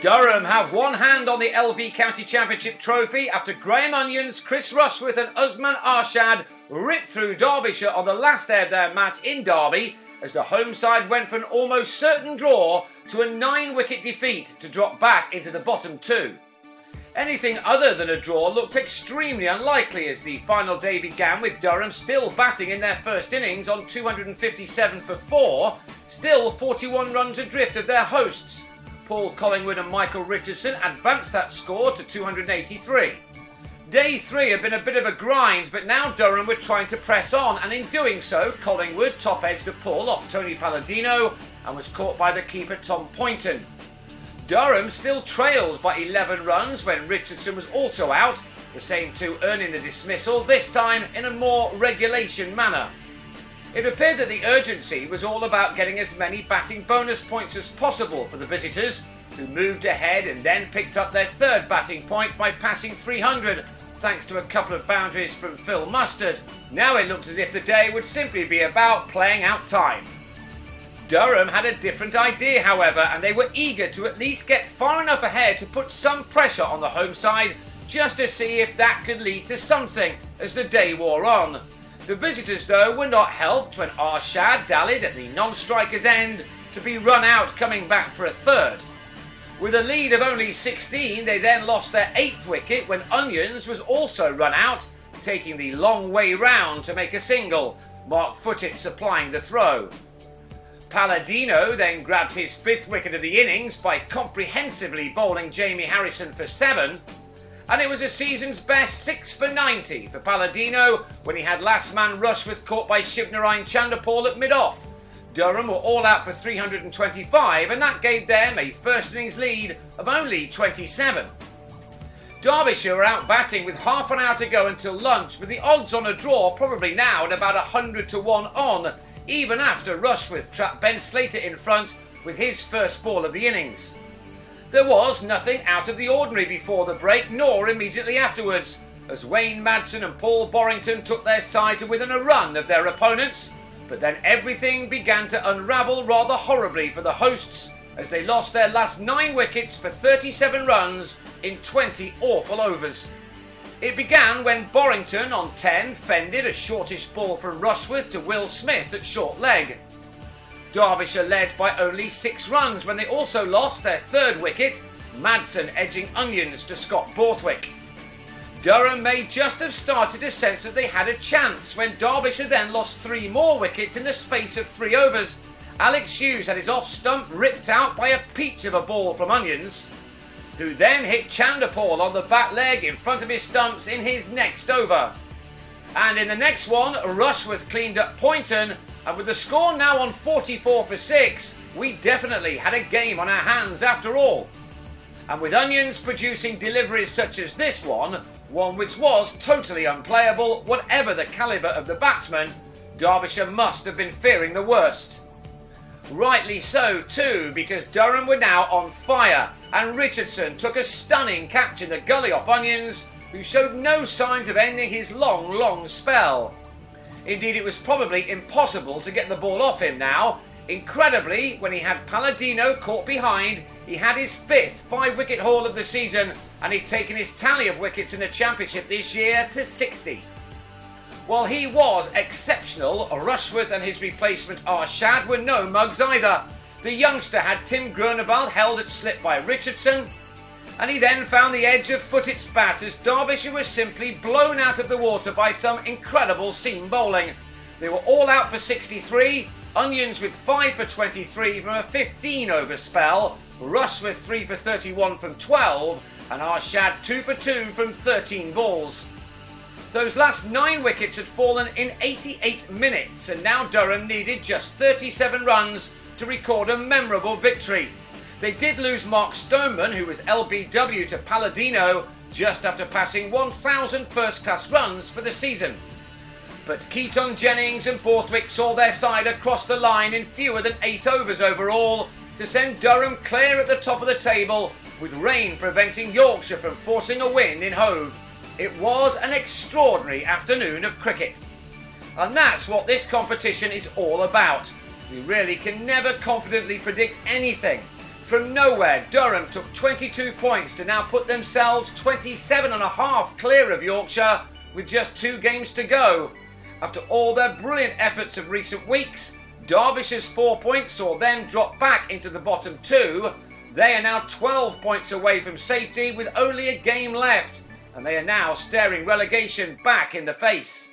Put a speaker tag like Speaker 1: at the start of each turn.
Speaker 1: Durham have one hand on the LV County Championship trophy after Graham Onions, Chris Rushworth and Usman Arshad ripped through Derbyshire on the last day of their match in Derby as the home side went for an almost certain draw to a 9-wicket defeat to drop back into the bottom two. Anything other than a draw looked extremely unlikely as the final day began with Durham still batting in their first innings on 257 for 4, still 41 runs adrift of their hosts. Paul Collingwood and Michael Richardson advanced that score to 283. Day 3 had been a bit of a grind, but now Durham were trying to press on, and in doing so, Collingwood top-edged a pull off Tony Palladino and was caught by the keeper Tom Poynton. Durham still trailed by 11 runs when Richardson was also out, the same two earning the dismissal, this time in a more regulation manner. It appeared that the urgency was all about getting as many batting bonus points as possible for the visitors, who moved ahead and then picked up their third batting point by passing 300, thanks to a couple of boundaries from Phil Mustard. Now it looked as if the day would simply be about playing out time. Durham had a different idea, however, and they were eager to at least get far enough ahead to put some pressure on the home side, just to see if that could lead to something as the day wore on. The visitors, though, were not helped when Arshad dallied at the non-striker's end to be run out coming back for a third. With a lead of only 16, they then lost their 8th wicket when Onions was also run out, taking the long way round to make a single, Mark Foote supplying the throw. Palladino then grabbed his 5th wicket of the innings by comprehensively bowling Jamie Harrison for 7, and it was a season's best 6 for 90 for Palladino when he had last man Rushworth caught by Shivnarine Chanderpaul at mid-off. Durham were all out for 325, and that gave them a first innings lead of only 27. Derbyshire were out batting with half an hour to go until lunch, with the odds on a draw probably now at about 100 to 1 on, even after Rushworth trapped Ben Slater in front with his first ball of the innings. There was nothing out of the ordinary before the break, nor immediately afterwards, as Wayne Madsen and Paul Borrington took their side to within a run of their opponents, but then everything began to unravel rather horribly for the hosts as they lost their last 9 wickets for 37 runs in 20 awful overs. It began when Borrington on 10 fended a shortish ball from Rushworth to Will Smith at short leg. Derbyshire led by only 6 runs when they also lost their 3rd wicket, Madsen edging Onions to Scott Borthwick. Durham may just have started to sense that they had a chance when Derbyshire then lost 3 more wickets in the space of 3 overs. Alex Hughes had his off-stump ripped out by a peach of a ball from Onions, who then hit Chanderpaul on the back leg in front of his stumps in his next over. And in the next one, Rushworth cleaned up Poynton, and with the score now on 44 for 6, we definitely had a game on our hands after all. And with Onions producing deliveries such as this one which was totally unplayable, whatever the calibre of the batsman, Derbyshire must have been fearing the worst. Rightly so too, because Durham were now on fire, and Richardson took a stunning catch in the gully off Onions, who showed no signs of ending his long spell. Indeed, it was probably impossible to get the ball off him now. Incredibly, when he had Palladino caught behind, he had his 5th 5-wicket haul of the season, and he'd taken his tally of wickets in the Championship this year to 60. While he was exceptional, Rushworth and his replacement Arshad were no mugs either. The youngster had Tim Groenewald held at slip by Richardson, and he then found the edge of Foote's bat as Derbyshire was simply blown out of the water by some incredible seam bowling. They were all out for 63, Onions with 5 for 23 from a 15-over spell, Rushworth 3 for 31 from 12, and Arshad 2 for 2 from 13 balls. Those last 9 wickets had fallen in 88 minutes, and now Durham needed just 37 runs to record a memorable victory. They did lose Mark Stoneman, who was LBW to Palladino, just after passing 1,000 first-class runs for the season. But Keaton Jennings and Borthwick saw their side across the line in fewer than 8 overs overall to send Durham clear at the top of the table, with rain preventing Yorkshire from forcing a win in Hove. It was an extraordinary afternoon of cricket. And that's what this competition is all about. We really can never confidently predict anything. From nowhere, Durham took 22 points to now put themselves 27.5 clear of Yorkshire with just 2 games to go. After all their brilliant efforts of recent weeks, Derbyshire's 4 points saw them drop back into the bottom 2. They are now 12 points away from safety with only a game left, and they are now staring relegation back in the face.